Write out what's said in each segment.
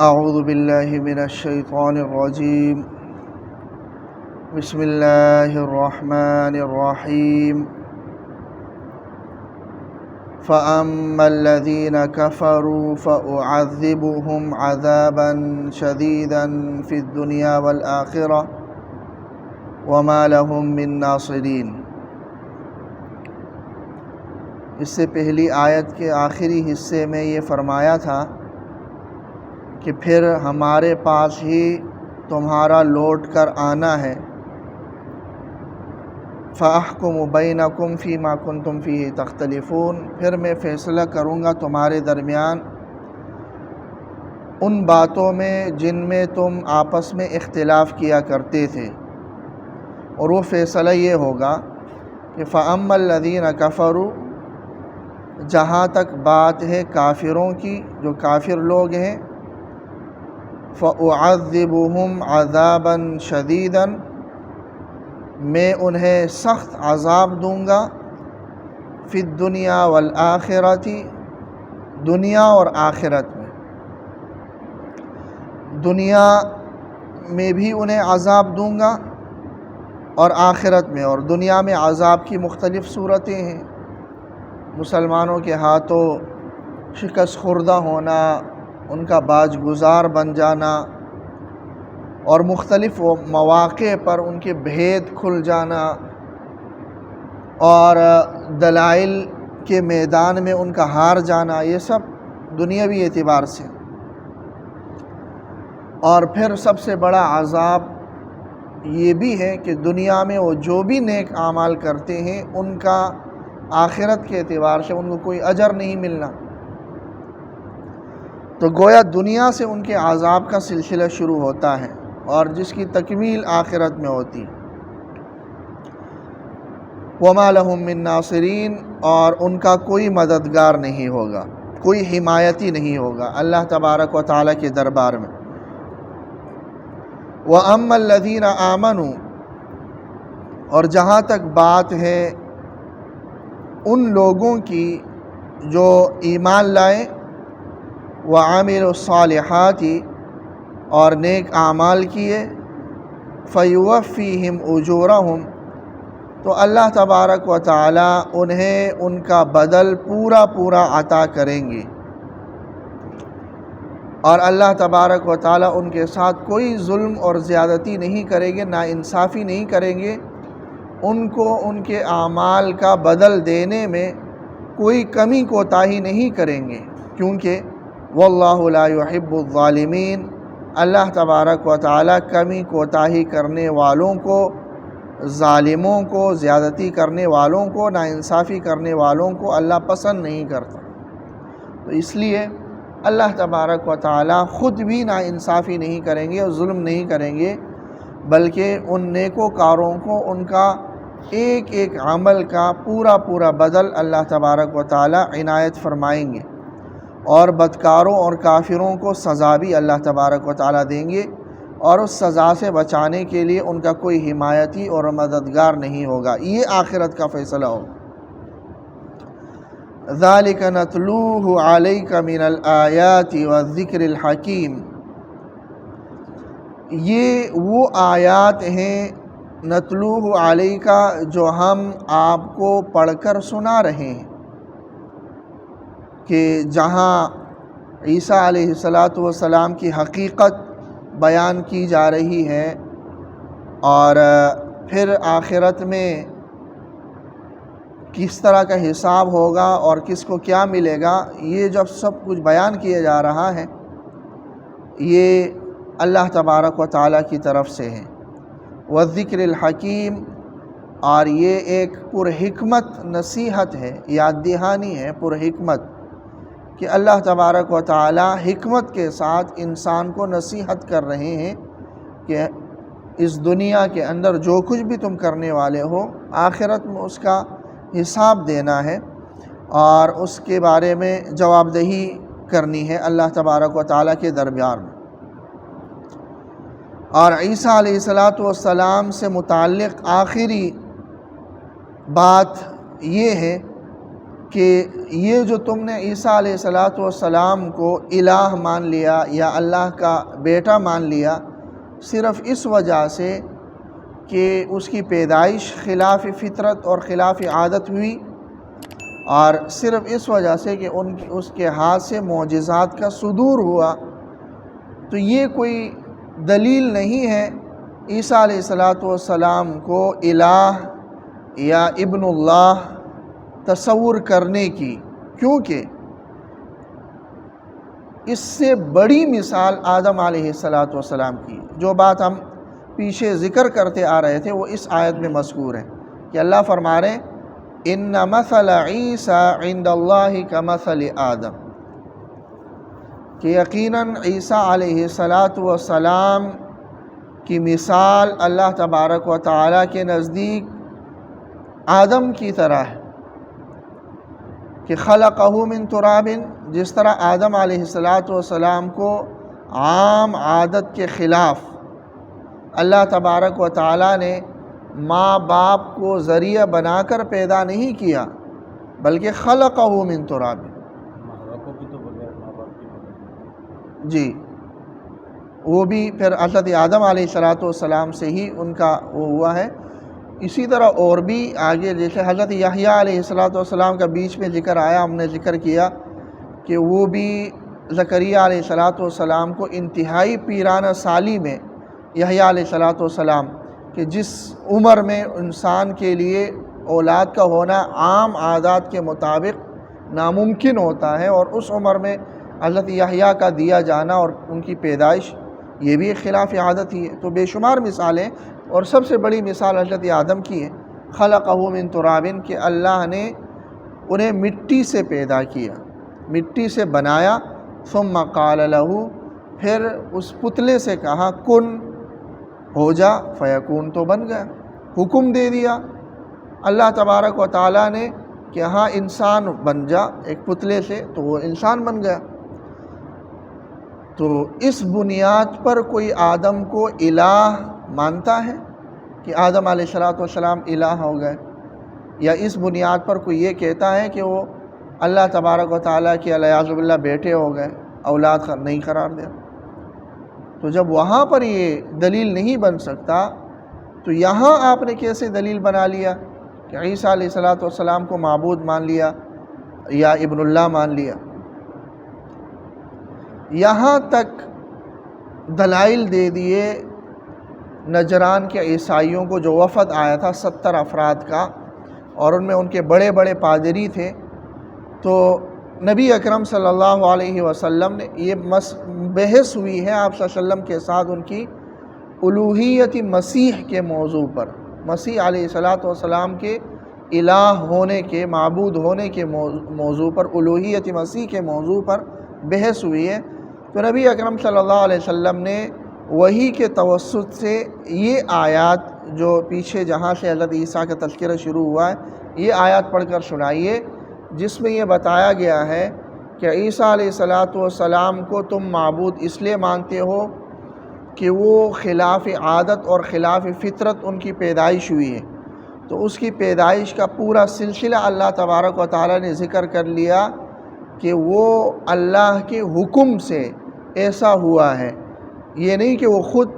اعوذ باللہ من الشیطان الرجیم بسم اللہ الرحمن الرحیم فَأَمَّا الَّذِينَ كَفَرُوا فَأُعَذِّبُهُمْ عَذَابًا شَدِيدًا فِي الدُّنْيَا وَالْآخِرَةِ وَمَا لَهُم مِّن نَاصِرِينَ۔ اس سے پہلی آیت کے آخری حصے میں یہ فرمایا تھا کہ پھر ہمارے پاس ہی تمہارا لوٹ کر آنا ہے، فَأَحْكُمُ بَيْنَكُمْ فِي مَا كُنْتُمْ فِيهِ تَخْتَلِفُونَ، پھر میں فیصلہ کروں گا تمہارے درمیان ان باتوں میں جن میں تم آپس میں اختلاف کیا کرتے تھے، اور وہ فیصلہ یہ ہوگا کہ فَأَمَّا الَّذِينَ كَفَرُوا، جہاں تک بات ہے کافروں کی، جو کافر لوگ ہیں، فَأُعَذِّبُهُمْ عَذَابًا شَدِيدًا، میں انہیں سخت عذاب دوں گا، فی الدنیا والآخرۃ، دنیا اور آخرت میں، دنیا میں بھی انہیں عذاب دوں گا اور آخرت میں۔ اور دنیا میں عذاب کی مختلف صورتیں ہیں، مسلمانوں کے ہاتھوں شکست خوردہ ہونا، ان کا باج گزار بن جانا، اور مختلف مواقع پر ان کے بھید کھل جانا، اور دلائل کے میدان میں ان کا ہار جانا، یہ سب دنیاوی اعتبار سے۔ اور پھر سب سے بڑا عذاب یہ بھی ہے کہ دنیا میں وہ جو بھی نیک اعمال کرتے ہیں ان کا آخرت کے اعتبار سے ان کو کوئی اجر نہیں ملنا، تو گویا دنیا سے ان کے عذاب کا سلسلہ شروع ہوتا ہے اور جس کی تکمیل آخرت میں ہوتی۔ وَمَا لَهُم مِّن نَاصِرِينَ، اور ان کا کوئی مددگار نہیں ہوگا، کوئی حمایتی نہیں ہوگا اللہ تبارک و تعالیٰ کے دربار میں۔ وَأَمَّا الَّذِينَ آمَنُوا، اور جہاں تک بات ہے ان لوگوں کی جو ایمان لائے، وَعَمِلُوا الصَّالِحَاتِ، اور نیک اعمال کیے، فَيُوَفِّيهِمْ أُجُورَهُمْ، تو اللہ تبارک و تعالیٰ انہیں ان کا بدل پورا پورا عطا کریں گے، اور اللہ تبارک و تعالیٰ ان کے ساتھ کوئی ظلم اور زیادتی نہیں کریں گے، ناانصافی نہیں کریں گے، ان کو ان کے اعمال کا بدل دینے میں کوئی کمی کوتاہی نہیں کریں گے، کیونکہ واللہ لا يحب الظالمین، اللہ تبارک و تعالیٰ کمی کوتاہی کرنے والوں کو، ظالموں کو، زیادتی کرنے والوں کو، ناانصافی کرنے والوں کو اللہ پسند نہیں کرتا۔ تو اس لیے اللہ تبارک و تعالیٰ خود بھی ناانصافی نہیں کریں گے اور ظلم نہیں کریں گے، بلکہ ان نیکوکاروں کو ان کا ایک ایک عمل کا پورا پورا بدل اللہ تبارک و تعالیٰ عنایت فرمائیں گے، اور بدکاروں اور کافروں کو سزا بھی اللہ تبارک و تعالیٰ دیں گے، اور اس سزا سے بچانے کے لیے ان کا کوئی حمایتی اور مددگار نہیں ہوگا۔ یہ آخرت کا فیصلہ ہوگا۔ ذَلِكَ نَتْلُوهُ عَلَيْكَ مِنَ الْآيَاتِ وَالذِّكْرِ الْحَكِيمِ، یہ وہ آیات ہیں نتلوہ علیک، جو ہم آپ کو پڑھ کر سنا رہے ہیں، کہ جہاں عیسیٰ علیہ السلام کی حقیقت بیان کی جا رہی ہے، اور پھر آخرت میں کس طرح کا حساب ہوگا اور کس کو کیا ملے گا، یہ جب سب کچھ بیان کیا جا رہا ہے، یہ اللہ تبارک و تعالیٰ کی طرف سے ہے۔ والذکر الحکیم، اور یہ ایک پرحکمت نصیحت ہے، یاد دہانی ہے پرحکمت، کہ اللہ تبارک و تعالیٰ حکمت کے ساتھ انسان کو نصیحت کر رہے ہیں کہ اس دنیا کے اندر جو کچھ بھی تم کرنے والے ہو، آخرت میں اس کا حساب دینا ہے اور اس کے بارے میں جواب دہی کرنی ہے اللہ تبارک و تعالیٰ کے دربار میں۔ اور عیسیٰ علیہ السلام سے متعلق آخری بات یہ ہے کہ یہ جو تم نے عیسیٰ علیہ السلام کو الہ مان لیا یا اللہ کا بیٹا مان لیا صرف اس وجہ سے کہ اس کی پیدائش خلاف فطرت اور خلاف عادت ہوئی، اور صرف اس وجہ سے کہ اس کے ہاتھ سے معجزات کا صدور ہوا، تو یہ کوئی دلیل نہیں ہے عیسیٰ علیہ السلام کو الہ یا ابن اللہ تصور کرنے کی، کیونکہ اس سے بڑی مثال آدم علیہ السلام کی، جو بات ہم پیچھے ذکر کرتے آ رہے تھے وہ اس آیت میں مذکور ہے کہ اللہ فرما رہے ان مثل عیسیٰ عند اللہ کمثل آدم، کہ یقیناً عیسیٰ علیہ السلام کی مثال اللہ تبارک و تعالیٰ کے نزدیک آدم کی طرح ہے، کہ خلقہ من تراب، جس طرح آدم علیہ السلام کو عام عادت کے خلاف اللہ تبارک و تعالیٰ نے ماں باپ کو ذریعہ بنا کر پیدا نہیں کیا، بلکہ خلقہ من تراب، جی وہ بھی پھر حضرت آدم علیہ السلام سے ہی ان کا وہ ہوا ہے۔ اسی طرح اور بھی آگے جیسے حضرت یحییٰ علیہ السلام کا بیچ میں ذکر آیا، ہم نے ذکر کیا کہ وہ بھی زکریا علیہ السلام کو انتہائی پیرانہ سالی میں یحییٰ علیہ السلام کہ جس عمر میں انسان کے لیے اولاد کا ہونا عام عادات کے مطابق ناممکن ہوتا ہے، اور اس عمر میں حضرت یحییٰ کا دیا جانا اور ان کی پیدائش یہ بھی ایک خلاف عادت ہی ہے۔ تو بے شمار مثالیں، اور سب سے بڑی مثال حضرت آدم کی ہے، خلقہ من تراب، کہ اللہ نے انہیں مٹی سے پیدا کیا، مٹی سے بنایا، ثم قال لہ، پھر اس پتلے سے کہا کن، ہو جا، فیکون، تو بن گیا، حکم دے دیا اللہ تبارک و تعالیٰ نے کہ ہاں انسان بن جا ایک پتلے سے، تو وہ انسان بن گیا۔ تو اس بنیاد پر کوئی آدم کو الہ مانتا ہے کہ آدم علیہ السلام الہ ہو گئے، یا اس بنیاد پر کوئی یہ کہتا ہے کہ وہ اللہ تبارک و تعالیٰ کے والعیاذ باللہ بیٹے ہو گئے، اولاد نہیں قرار دیا؟ تو جب وہاں پر یہ دلیل نہیں بن سکتا تو یہاں آپ نے کیسے دلیل بنا لیا کہ عیسیٰ علیہ السلام کو معبود مان لیا یا ابن اللہ مان لیا؟ یہاں تک دلائل دے دیے نجران کے عیسائیوں کو، جو وفد آیا تھا 70 افراد کا، اور ان میں ان کے بڑے بڑے پادری تھے۔ تو نبی اکرم صلی اللہ علیہ وسلم نے یہ بحث ہوئی ہے آپ صلی اللہ علیہ وسلم کے ساتھ ان کی الوہیت مسیح کے موضوع پر، مسیح علیہ السلام کے الہ ہونے کے، معبود ہونے کے موضوع پر، الوہیت مسیح کے موضوع پر بحث ہوئی ہے۔ تو نبی اکرم صلی اللہ علیہ وسلم نے وحی کے توسط سے یہ آیات جو پیچھے جہاں سے حضرت عیسیٰ کا تذکرہ شروع ہوا ہے، یہ آیات پڑھ کر سنائیے، جس میں یہ بتایا گیا ہے کہ عیسیٰ علیہ السلام کو تم معبود اس لیے مانتے ہو کہ وہ خلاف عادت اور خلاف فطرت ان کی پیدائش ہوئی ہے۔ تو اس کی پیدائش کا پورا سلسلہ اللہ تبارک و تعالیٰ نے ذکر کر لیا کہ وہ اللہ کے حکم سے ایسا ہوا ہے، یہ نہیں کہ وہ خود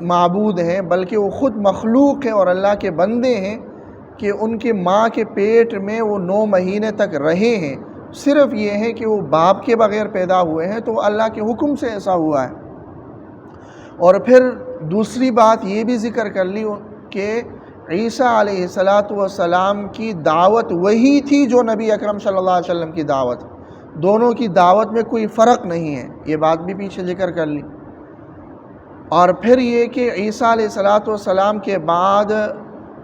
معبود ہیں، بلکہ وہ خود مخلوق ہیں اور اللہ کے بندے ہیں، کہ ان کے ماں کے پیٹ میں وہ 9 مہینے تک رہے ہیں، صرف یہ ہے کہ وہ باپ کے بغیر پیدا ہوئے ہیں، تو وہ اللہ کے حکم سے ایسا ہوا ہے۔ اور پھر دوسری بات یہ بھی ذکر کر لی کہ عیسیٰ علیہ السلام کی دعوت وہی تھی جو نبی اکرم صلی اللہ علیہ وسلم کی دعوت، دونوں کی دعوت میں کوئی فرق نہیں ہے، یہ بات بھی پیچھے ذکر کر لی۔ اور پھر یہ کہ عیسیٰ علیہ السلام کے بعد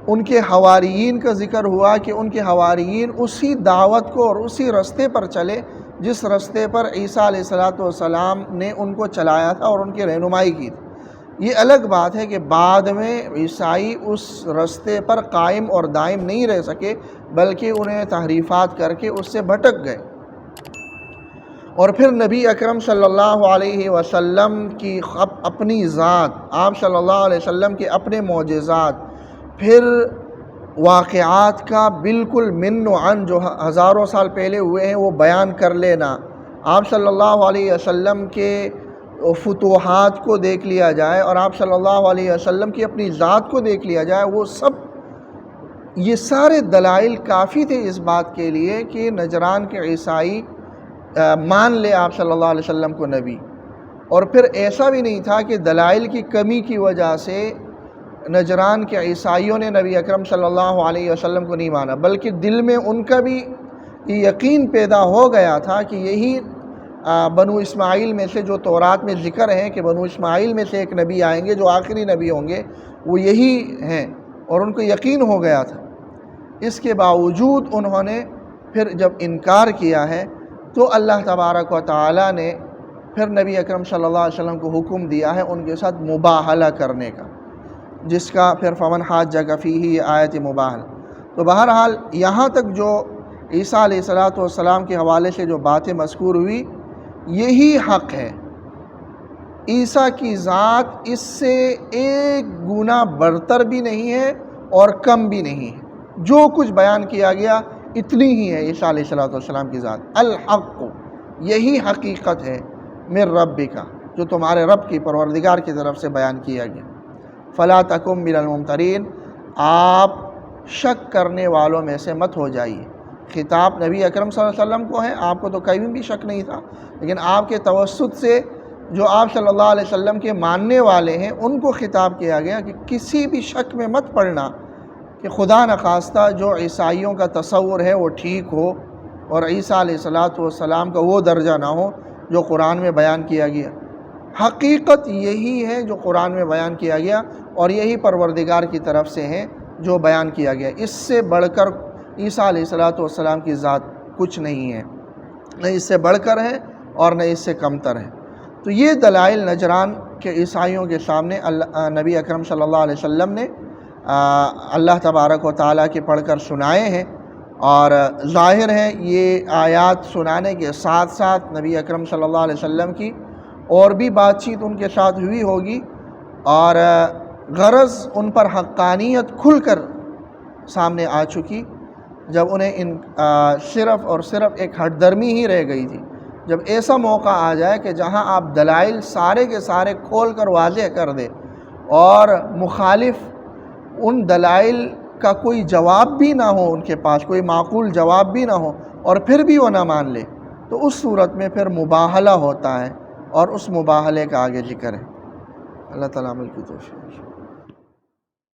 ان کے حواریین کا ذکر ہوا کہ ان کے حواریین اسی دعوت کو اور اسی رستے پر چلے جس رستے پر عیسیٰ علیہ السلام نے ان کو چلایا تھا اور ان کی رہنمائی کی تھی۔ یہ الگ بات ہے کہ بعد میں عیسائی اس رستے پر قائم اور دائم نہیں رہ سکے، بلکہ انہیں تحریفات کر کے اس سے بھٹک گئے۔ اور پھر نبی اکرم صلی اللہ علیہ وسلم کی اپنی ذات، آپ صلی اللہ علیہ وسلم کے اپنے معجزات، پھر واقعات کا بالکل من و عن جو ہزاروں سال پہلے ہوئے ہیں وہ بیان کر لینا، آپ صلی اللہ علیہ وسلم کے فتوحات کو دیکھ لیا جائے اور آپ صلی اللہ علیہ وسلم کی اپنی ذات کو دیکھ لیا جائے، وہ سب یہ سارے دلائل کافی تھے اس بات کے لیے کہ نجران کے عیسائی مان لے آپ صلی اللہ علیہ وسلم کو نبی۔ اور پھر ایسا بھی نہیں تھا کہ دلائل کی کمی کی وجہ سے نجران کے عیسائیوں نے نبی اکرم صلی اللہ علیہ وسلم کو نہیں مانا، بلکہ دل میں ان کا بھی یہ یقین پیدا ہو گیا تھا کہ یہی بنو اسماعیل میں سے، جو تورات میں ذکر ہے کہ بنو اسماعیل میں سے ایک نبی آئیں گے جو آخری نبی ہوں گے، وہ یہی ہیں، اور ان کو یقین ہو گیا تھا۔ اس کے باوجود انہوں نے پھر جب انکار کیا ہے تو اللہ تبارک و تعالی نے پھر نبی اکرم صلی اللہ علیہ وسلم کو حکم دیا ہے ان کے ساتھ مباہلہ کرنے کا، جس کا پھر فمن حاجک فیہ یہ آیت مباہلہ۔ تو بہرحال یہاں تک جو عیسیٰ علیہ السلام کے حوالے سے جو باتیں مذکور ہوئی، یہی حق ہے۔ عیسیٰ کی ذات اس سے ایک گنا برتر بھی نہیں ہے اور کم بھی نہیں ہے، جو کچھ بیان کیا گیا اتنی ہی ہے عیسیٰ علیہ السلام کی ذات۔ الحق، یہی حقیقت ہے من ربک، جو تمہارے رب کی پروردگار کی طرف سے بیان کیا گیا۔ فلا تکن من الممترین، آپ شک کرنے والوں میں سے مت ہو جائیے۔ خطاب نبی اکرم صلی اللہ علیہ وسلم کو ہے، آپ کو تو کہیں بھی شک نہیں تھا، لیکن آپ کے توسط سے جو آپ صلی اللہ علیہ وسلم کے ماننے والے ہیں ان کو خطاب کیا گیا کہ کسی بھی شک میں مت پڑنا کہ خدا نخواستہ جو عیسائیوں کا تصور ہے وہ ٹھیک ہو اور عیسیٰ علیہ السلام کا وہ درجہ نہ ہو جو قرآن میں بیان کیا گیا۔ حقیقت یہی ہے جو قرآن میں بیان کیا گیا، اور یہی پروردگار کی طرف سے ہے جو بیان کیا گیا۔ اس سے بڑھ کر عیسیٰ علیہ السلام کی ذات کچھ نہیں ہے، نہ اس سے بڑھ کر ہے اور نہ اس سے کمتر ہے۔ تو یہ دلائل نجران کے عیسائیوں کے سامنے نبی اکرم صلی اللہ علیہ وسلم نے اللہ تبارک و تعالیٰ کے پڑھ کر سنائے ہیں، اور ظاہر ہے یہ آیات سنانے کے ساتھ ساتھ نبی اکرم صلی اللہ علیہ وسلم کی اور بھی بات چیت ان کے ساتھ ہوئی ہوگی، اور غرض ان پر حقانیت کھل کر سامنے آ چکی، جب انہیں صرف اور صرف ایک ہٹ درمی ہی رہ گئی تھی۔ جب ایسا موقع آ جائے کہ جہاں آپ دلائل سارے کے سارے کھول کر واضح کر دے اور مخالف ان دلائل کا کوئی جواب بھی نہ ہو، ان کے پاس کوئی معقول جواب بھی نہ ہو، اور پھر بھی وہ نہ مان لے، تو اس صورت میں پھر مباہلہ ہوتا ہے، اور اس مباہلے کا آگے ذکر ہے۔ اللہ تعالیٰ عمل کی توفیق۔